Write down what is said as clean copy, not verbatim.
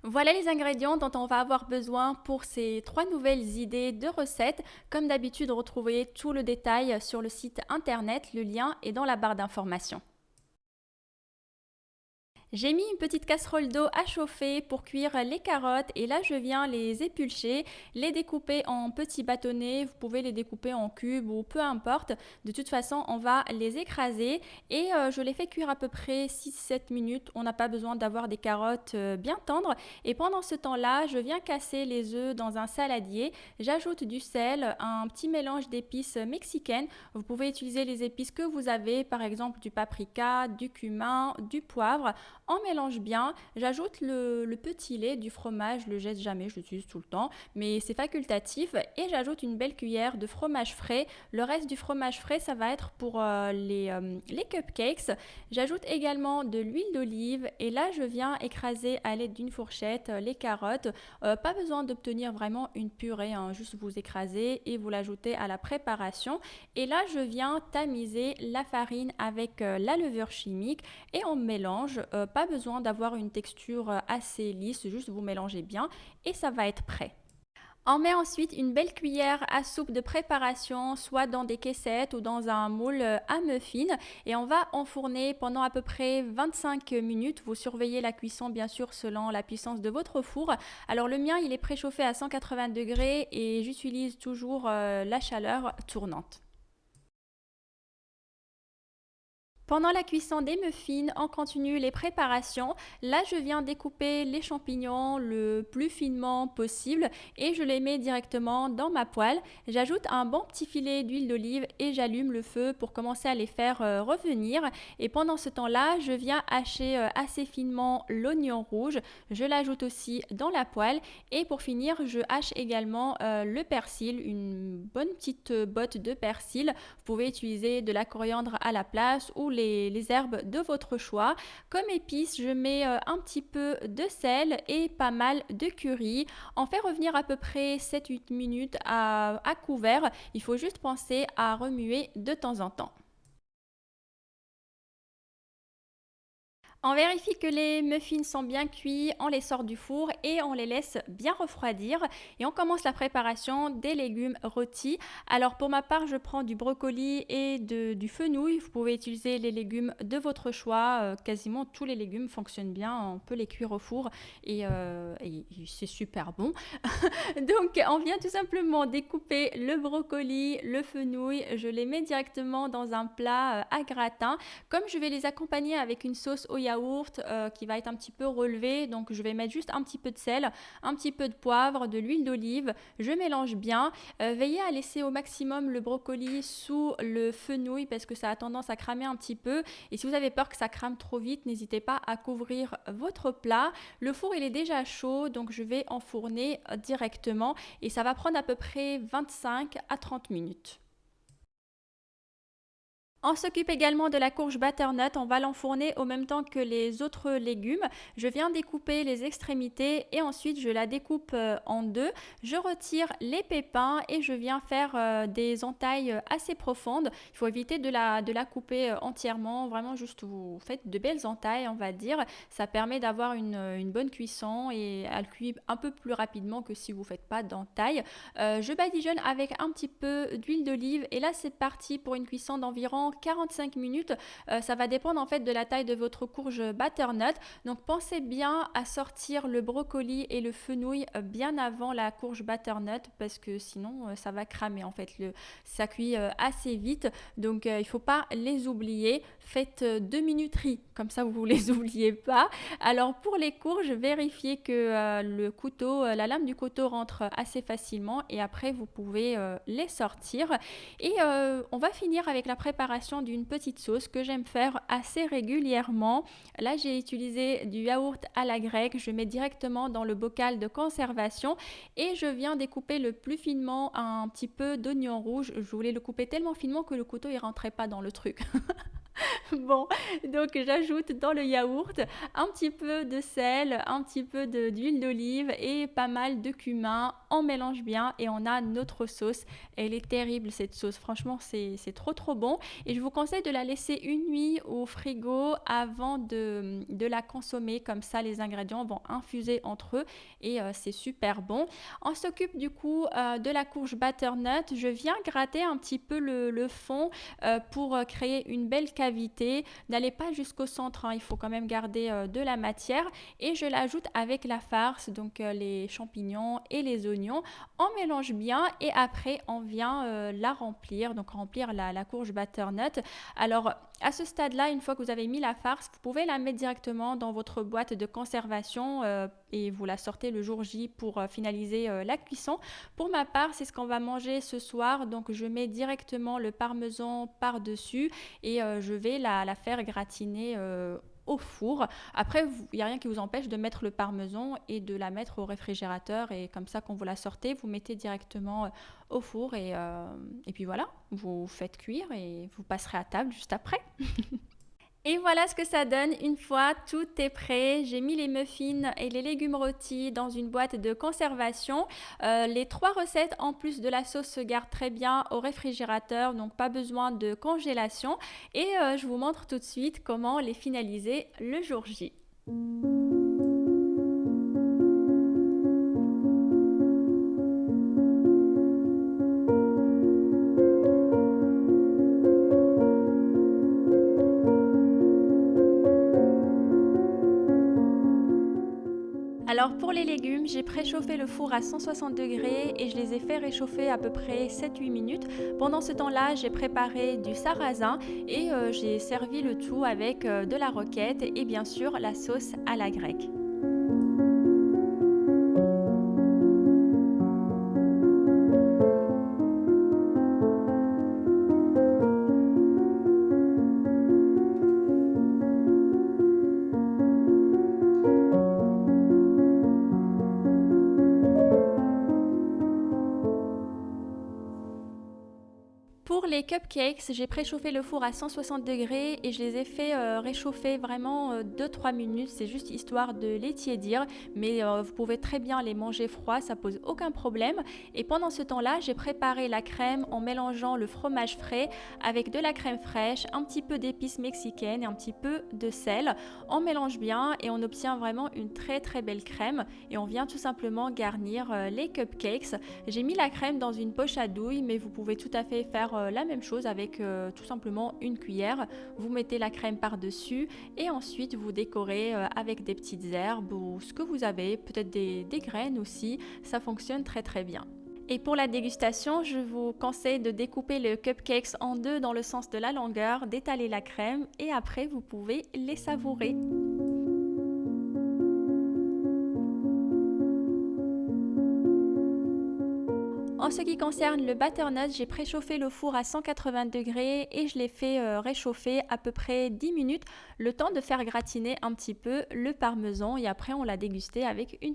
Voilà les ingrédients dont on va avoir besoin pour ces trois nouvelles idées de recettes. Comme d'habitude, retrouvez tout le détail sur le site internet, le lien est dans la barre d'information. J'ai mis une petite casserole d'eau à chauffer pour cuire les carottes et là je viens les épulcher, les découper en petits bâtonnets, vous pouvez les découper en cubes ou peu importe. De toute façon on va les écraser et je les fais cuire à peu près 6-7 minutes. On n'a pas besoin d'avoir des carottes bien tendres et pendant ce temps-là je viens casser les œufs dans un saladier. J'ajoute du sel, un petit mélange d'épices mexicaines. Vous pouvez utiliser les épices que vous avez, par exemple du paprika, du cumin, du poivre. On mélange bien, j'ajoute le petit lait, du fromage, je le jette jamais, je l'utilise tout le temps, mais c'est facultatif. Et j'ajoute une belle cuillère de fromage frais. Le reste du fromage frais, ça va être pour les cupcakes. J'ajoute également de l'huile d'olive et là, je viens écraser à l'aide d'une fourchette les carottes. Pas besoin d'obtenir vraiment une purée, hein, juste vous écrasez et vous l'ajoutez à la préparation. Et là, je viens tamiser la farine avec la levure chimique et on mélange. Pas besoin d'avoir une texture assez lisse, juste vous mélangez bien et ça va être prêt. On met ensuite une belle cuillère à soupe de préparation, soit dans des caissettes ou dans un moule à muffins, et on va enfourner pendant à peu près 25 minutes. Vous surveillez la cuisson bien sûr selon la puissance de votre four. Alors le mien il est préchauffé à 180 degrés et j'utilise toujours la chaleur tournante. Pendant la cuisson des muffins, on continue les préparations. Là, je viens découper les champignons le plus finement possible et je les mets directement dans ma poêle. J'ajoute un bon petit filet d'huile d'olive et j'allume le feu pour commencer à les faire revenir. Et pendant ce temps-là, je viens hacher assez finement l'oignon rouge. Je l'ajoute aussi dans la poêle. Et pour finir, je hache également le persil, une bonne petite botte de persil. Vous pouvez utiliser de la coriandre à la place ou les herbes de votre choix. Comme épices, je mets un petit peu de sel et pas mal de curry. On fait revenir à peu près 7-8 minutes à couvert. Il faut juste penser à remuer de temps en temps. On vérifie que les muffins sont bien cuits, on les sort du four et on les laisse bien refroidir. Et on commence la préparation des légumes rôtis. Alors pour ma part, je prends du brocoli et du fenouil. Vous pouvez utiliser les légumes de votre choix. Quasiment tous les légumes fonctionnent bien. On peut les cuire au four et c'est super bon. Donc, on vient tout simplement découper le brocoli, le fenouil. Je les mets directement dans un plat à gratin. Comme je vais les accompagner avec une sauce au yaourt qui va être un petit peu relevée, donc je vais mettre juste un petit peu de sel, un petit peu de poivre, de l'huile d'olive. Je mélange bien. Veillez à laisser au maximum le brocoli sous le fenouil parce que ça a tendance à cramer un petit peu. Et si vous avez peur que ça crame trop vite, n'hésitez pas à couvrir votre plat. Le four il est déjà chaud, donc je vais enfourner directement et ça va prendre à peu près 25 à 30 minutes. On s'occupe également de la courge butternut, on va l'enfourner au même temps que les autres légumes. Je viens découper les extrémités et ensuite je la découpe en deux. Je retire les pépins et je viens faire des entailles assez profondes. Il faut éviter de la couper entièrement, vraiment juste vous faites de belles entailles on va dire. Ça permet d'avoir une bonne cuisson et elle cuit un peu plus rapidement que si vous ne faites pas d'entailles. Je badigeonne avec un petit peu d'huile d'olive et là c'est parti pour une cuisson d'environ 45 minutes. Ça va dépendre en fait de la taille de votre courge butternut. Donc pensez bien à sortir le brocoli et le fenouil bien avant la courge butternut parce que sinon ça va cramer en fait. Ça cuit assez vite donc il ne faut pas les oublier. Faites 2 minuteries comme ça vous ne les oubliez pas. Alors pour les courges, vérifiez que le couteau, la lame du couteau rentre assez facilement et après vous pouvez les sortir. Et on va finir avec la préparation d'une petite sauce que j'aime faire assez régulièrement. Là, j'ai utilisé du yaourt à la grecque. Je mets directement dans le bocal de conservation et je viens découper le plus finement un petit peu d'oignon rouge. Je voulais le couper tellement finement que le couteau ne rentrait pas dans le truc. Bon, donc j'ajoute dans le yaourt un petit peu de sel, un petit peu d'huile d'olive et pas mal de cumin. On mélange bien et on a notre sauce. Elle est terrible cette sauce, franchement c'est trop trop bon. Et je vous conseille de la laisser une nuit au frigo avant de la consommer. Comme ça les ingrédients vont infuser entre eux et c'est super bon. On s'occupe du coup de la courge butternut. Je viens gratter un petit peu le fond pour créer une belle cavité. N'allez pas jusqu'au centre, hein, il faut quand même garder de la matière. Et je l'ajoute avec la farce, donc les champignons et les oignons. On mélange bien et après on vient la remplir, donc remplir la courge butternut. Alors à ce stade-là, une fois que vous avez mis la farce, vous pouvez la mettre directement dans votre boîte de conservation et vous la sortez le jour J pour finaliser la cuisson. Pour ma part, c'est ce qu'on va manger ce soir, donc je mets directement le parmesan par-dessus et je vais la faire gratiner au four. Après, il n'y a rien qui vous empêche de mettre le parmesan et de la mettre au réfrigérateur et comme ça, quand vous la sortez, vous mettez directement au four et puis voilà, vous faites cuire et vous passerez à table juste après. Et voilà ce que ça donne une fois tout est prêt. J'ai mis les muffins et les légumes rôtis dans une boîte de conservation. Les trois recettes en plus de la sauce se gardent très bien au réfrigérateur, donc pas besoin de congélation. Et je vous montre tout de suite comment les finaliser le jour J. Alors pour les légumes, j'ai préchauffé le four à 160 degrés et je les ai fait réchauffer à peu près 7-8 minutes. Pendant ce temps-là, j'ai préparé du sarrasin et j'ai servi le tout avec de la roquette et bien sûr la sauce à la grecque. Pour les cupcakes, j'ai préchauffé le four à 160 degrés et je les ai fait réchauffer vraiment 2-3 minutes. C'est juste histoire de les tiédir, mais vous pouvez très bien les manger froids, ça pose aucun problème. Et pendant ce temps-là, j'ai préparé la crème en mélangeant le fromage frais avec de la crème fraîche, un petit peu d'épices mexicaines et un petit peu de sel. On mélange bien et on obtient vraiment une très très belle crème et on vient tout simplement garnir les cupcakes. J'ai mis la crème dans une poche à douille, mais vous pouvez tout à fait faire la même chose avec tout simplement une cuillère. Vous mettez la crème par-dessus et ensuite vous décorez avec des petites herbes ou ce que vous avez, peut-être des graines aussi. Ça fonctionne très très bien. Et pour la dégustation, je vous conseille de découper le cupcakes en deux dans le sens de la longueur, d'étaler la crème et après vous pouvez les savourer. En ce qui concerne le butternut, j'ai préchauffé le four à 180 degrés et je l'ai fait réchauffer à peu près 10 minutes, le temps de faire gratiner un petit peu le parmesan et après on l'a dégusté avec une